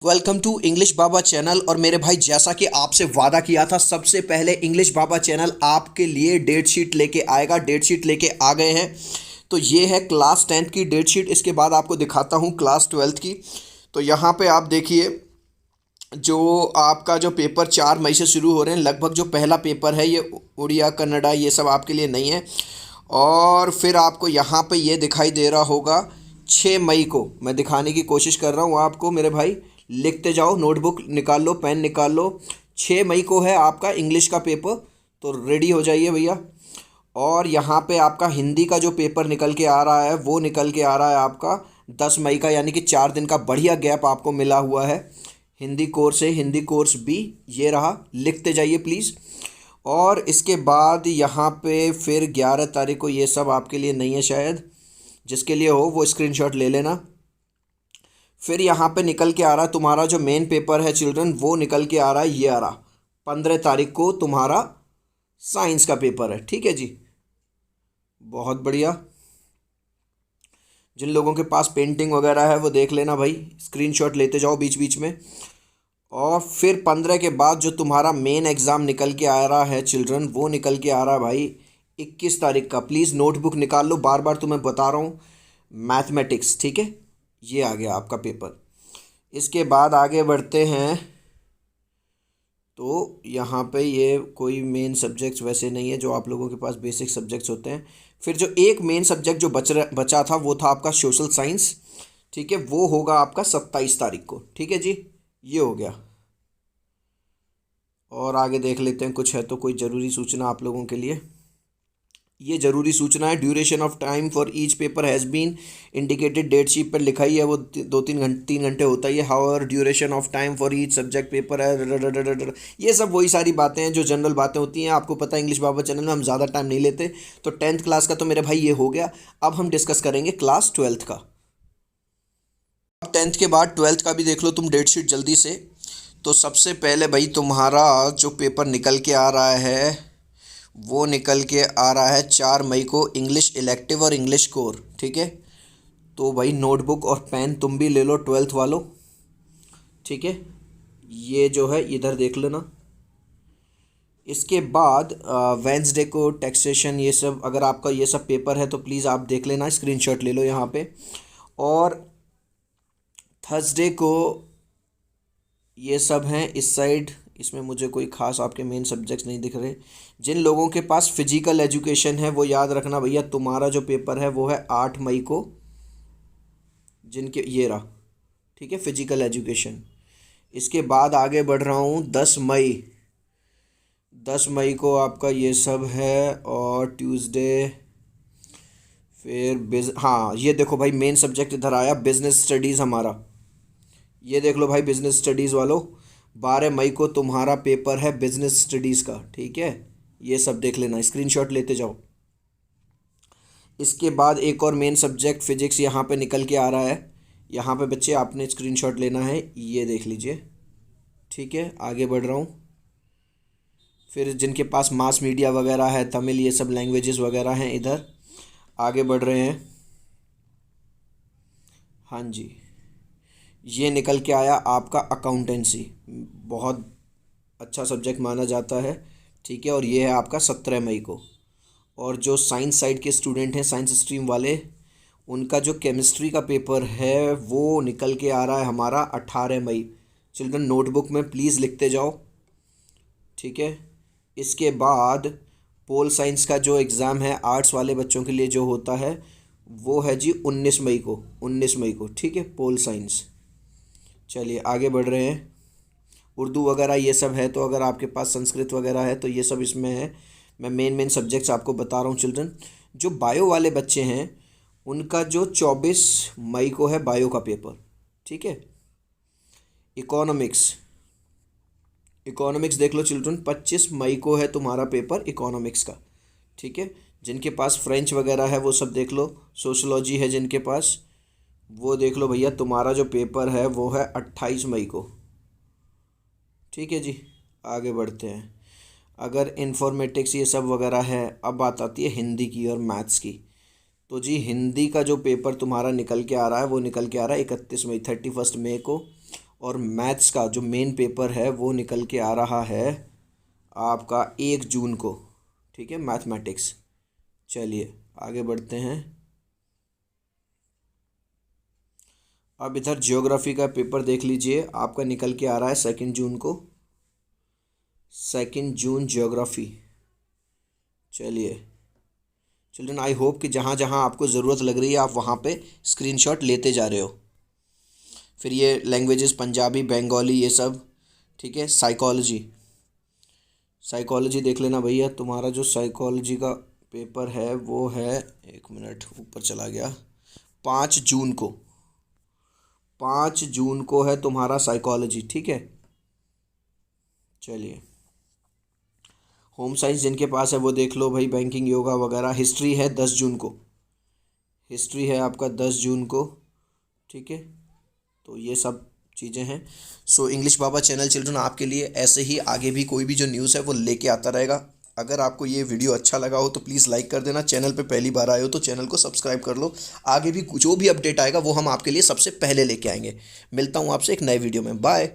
Welcome to English Baba channel. और मेरे भाई, जैसा कि आपसे वादा किया था, सबसे पहले इंग्लिश बाबा चैनल आपके लिए डेट शीट लेके आएगा। डेट शीट लेके आ गए हैं। तो ये है क्लास 10th की डेट शीट। इसके बाद आपको दिखाता हूँ क्लास 12th की। तो यहाँ पे आप देखिए, जो आपका जो पेपर 4 मई से शुरू हो रहे हैं, लगभग जो पहला पेपर है ये उड़िया कन्नड़ा ये सब आपके लिए नहीं है। और फिर आपको यहाँ पे ये दिखाई दे रहा होगा 6 मई को। मैं दिखाने की कोशिश कर रहा हूँ आपको मेरे भाई, लिखते जाओ, नोटबुक निकाल लो, पेन निकाल लो। 6 मई को है आपका इंग्लिश का पेपर, तो रेडी हो जाइए भैया। और यहाँ पे आपका हिंदी का जो पेपर निकल के आ रहा है वो निकल के आ रहा है आपका 10 मई का, यानी कि 4 दिन का बढ़िया गैप आपको मिला हुआ है। हिंदी कोर्स है, हिंदी कोर्स बी, ये रहा, लिखते जाइए प्लीज़। और इसके बाद यहाँ पे फिर 11 तारीख को, ये सब आपके लिए नहीं है शायद, जिसके लिए हो वो स्क्रीनशॉट ले लेना। फिर यहाँ पे निकल के आ रहा है तुम्हारा जो मेन पेपर है चिल्ड्रन, वो निकल के आ रहा है, ये आ रहा 15 तारीख को तुम्हारा साइंस का पेपर है। ठीक है जी, बहुत बढ़िया। जिन लोगों के पास पेंटिंग वगैरह है वो देख लेना भाई, स्क्रीनशॉट लेते जाओ बीच बीच में। और फिर 15 के बाद जो तुम्हारा मेन एग्ज़ाम निकल के आ रहा है चिल्ड्रन, वो निकल के आ रहा है भाई 21 तारीख का। प्लीज़ नोटबुक निकाल लो, बार बार तुम्हें बता रहा हूँ, मैथमेटिक्स। ठीक है, ये आ गया आपका पेपर। इसके बाद आगे बढ़ते हैं। तो यहाँ पे ये कोई मेन सब्जेक्ट्स वैसे नहीं है जो आप लोगों के पास बेसिक सब्जेक्ट्स होते हैं। फिर जो एक मेन सब्जेक्ट जो बचा था वो था आपका सोशल साइंस। ठीक है, वो होगा आपका 27 तारीख को। ठीक है जी, ये हो गया। और आगे देख लेते हैं, कुछ है तो कोई ज़रूरी सूचना आप लोगों के लिए। ये ज़रूरी सूचना है, duration of time for each paper has been indicated. Date sheet पर लिखा ही है, वो 2-3 घंटे हाउर है। Hour duration of time for each subject paper है। ये सब वही सारी बातें हैं जो जनरल बातें होती हैं। आपको पता है इंग्लिश बाबा चैनल में हम ज़्यादा टाइम नहीं लेते। तो 10th क्लास का तो मेरे भाई ये हो गया। अब हम डिस्कस करेंगे क्लास 12th का। अब 10th के बाद 12th का भी देख लो तुम डेट शीट जल्दी से। तो सबसे पहले भाई तुम्हारा जो पेपर निकल के आ रहा है वो निकल के आ रहा है 4 मई को, इंग्लिश इलेक्टिव और इंग्लिश कोर। ठीक है, तो भाई नोटबुक और पेन तुम भी ले लो 12th वालों। ठीक है, ये जो है इधर देख लेना। इसके बाद वेंसडे को टैक्सेशन, ये सब अगर आपका ये सब पेपर है तो प्लीज़ आप देख लेना, स्क्रीनशॉट ले लो यहाँ पे। और थर्सडे को ये सब हैं इस साइड, इसमें मुझे कोई ख़ास आपके मेन सब्जेक्ट्स नहीं दिख रहे। जिन लोगों के पास फिजिकल एजुकेशन है वो याद रखना भैया, तुम्हारा जो पेपर है वो है 8 मई को, जिनके ये रहा। ठीक है, फिजिकल एजुकेशन। इसके बाद आगे बढ़ रहा हूँ, 10 मई। 10 मई को आपका ये सब है। और ट्यूसडे फिर हाँ, ये देखो भाई मेन सब्जेक्ट इधर आया, बिजनेस स्टडीज़ हमारा। ये देख लो भाई बिजनेस स्टडीज़ वालों, 12 मई को तुम्हारा पेपर है बिजनेस स्टडीज़ का। ठीक है, ये सब देख लेना, स्क्रीनशॉट लेते जाओ। इसके बाद एक और मेन सब्जेक्ट फिजिक्स यहाँ पे निकल के आ रहा है। यहाँ पे बच्चे आपने स्क्रीनशॉट लेना है, ये देख लीजिए। ठीक है, आगे बढ़ रहा हूँ। फिर जिनके पास मास मीडिया वगैरह है, तमिल, ये सब लैंग्वेजेस वगैरह हैं, इधर आगे बढ़ रहे हैं। हाँ जी, ये निकल के आया आपका अकाउंटेंसी, बहुत अच्छा सब्जेक्ट माना जाता है। ठीक है, और ये है आपका 17 मई को। और जो साइंस साइड के स्टूडेंट हैं, साइंस स्ट्रीम वाले, उनका जो केमिस्ट्री का पेपर है वो निकल के आ रहा है हमारा 18 मई। चिल्ड्रन नोटबुक में प्लीज़ लिखते जाओ। ठीक है, इसके बाद पोल साइंस का जो एग्ज़ाम है आर्ट्स वाले बच्चों के लिए जो होता है वो है जी 19 मई को। 19 मई को, ठीक है, पोल साइंस। चलिए आगे बढ़ रहे हैं। उर्दू वगैरह ये सब है, तो अगर आपके पास संस्कृत वगैरह है तो ये सब इसमें है। मैं मेन मेन सब्जेक्ट्स आपको बता रहा हूँ चिल्ड्रन। जो बायो वाले बच्चे हैं उनका जो 24 मई को है बायो का पेपर। ठीक है, इकोनॉमिक्स। इकोनॉमिक्स देख लो चिल्ड्रन, 25 मई को है तुम्हारा पेपर इकोनॉमिक्स का। ठीक है, जिनके पास फ्रेंच वगैरह है वो सब देख लो। सोशलॉजी है जिनके पास, वो देख लो भैया, तुम्हारा जो पेपर है वो है 28 मई को। ठीक है जी, आगे बढ़ते हैं। अगर इन्फॉर्मेटिक्स ये सब वगैरह है, अब बात आती है हिंदी की और मैथ्स की। तो जी हिंदी का जो पेपर तुम्हारा निकल के आ रहा है वो निकल के आ रहा है 31 मई, 31 मई को। और मैथ्स का जो मेन पेपर है वो निकल के आ रहा है आपका 1 जून को, ठीक है, मैथमेटिक्स। चलिए आगे बढ़ते हैं। अब इधर ज्योग्राफी का पेपर देख लीजिए, आपका निकल के आ रहा है 2 जून को, 2 जून ज्योग्राफी। चलिए चिल्ड्रन, आई होप कि जहाँ जहाँ आपको ज़रूरत लग रही है आप वहाँ पे स्क्रीनशॉट लेते जा रहे हो। फिर ये लैंग्वेजेस पंजाबी, बंगाली, ये सब, ठीक है। साइकोलॉजी, साइकोलॉजी देख लेना भैया, तुम्हारा जो साइकोलॉजी का पेपर है वो है, 1 मिनट ऊपर चला गया, 5 जून को, 5 जून को है तुम्हारा साइकोलॉजी, ठीक है। चलिए होम साइंस जिनके पास है वो देख लो भाई, बैंकिंग, योगा वगैरह। हिस्ट्री है 10 जून को, हिस्ट्री है आपका 10 जून को, ठीक है। तो ये सब चीज़ें हैं। So English Baba channel children आपके लिए ऐसे ही आगे भी कोई भी जो न्यूज़ है वो लेके आता रहेगा। अगर आपको ये वीडियो अच्छा लगा हो तो प्लीज़ लाइक कर देना, चैनल पे पहली बार आए हो तो चैनल को सब्सक्राइब कर लो। आगे भी जो भी अपडेट आएगा वो हम आपके लिए सबसे पहले लेके आएंगे। मिलता हूँ आपसे एक नए वीडियो में, बाय।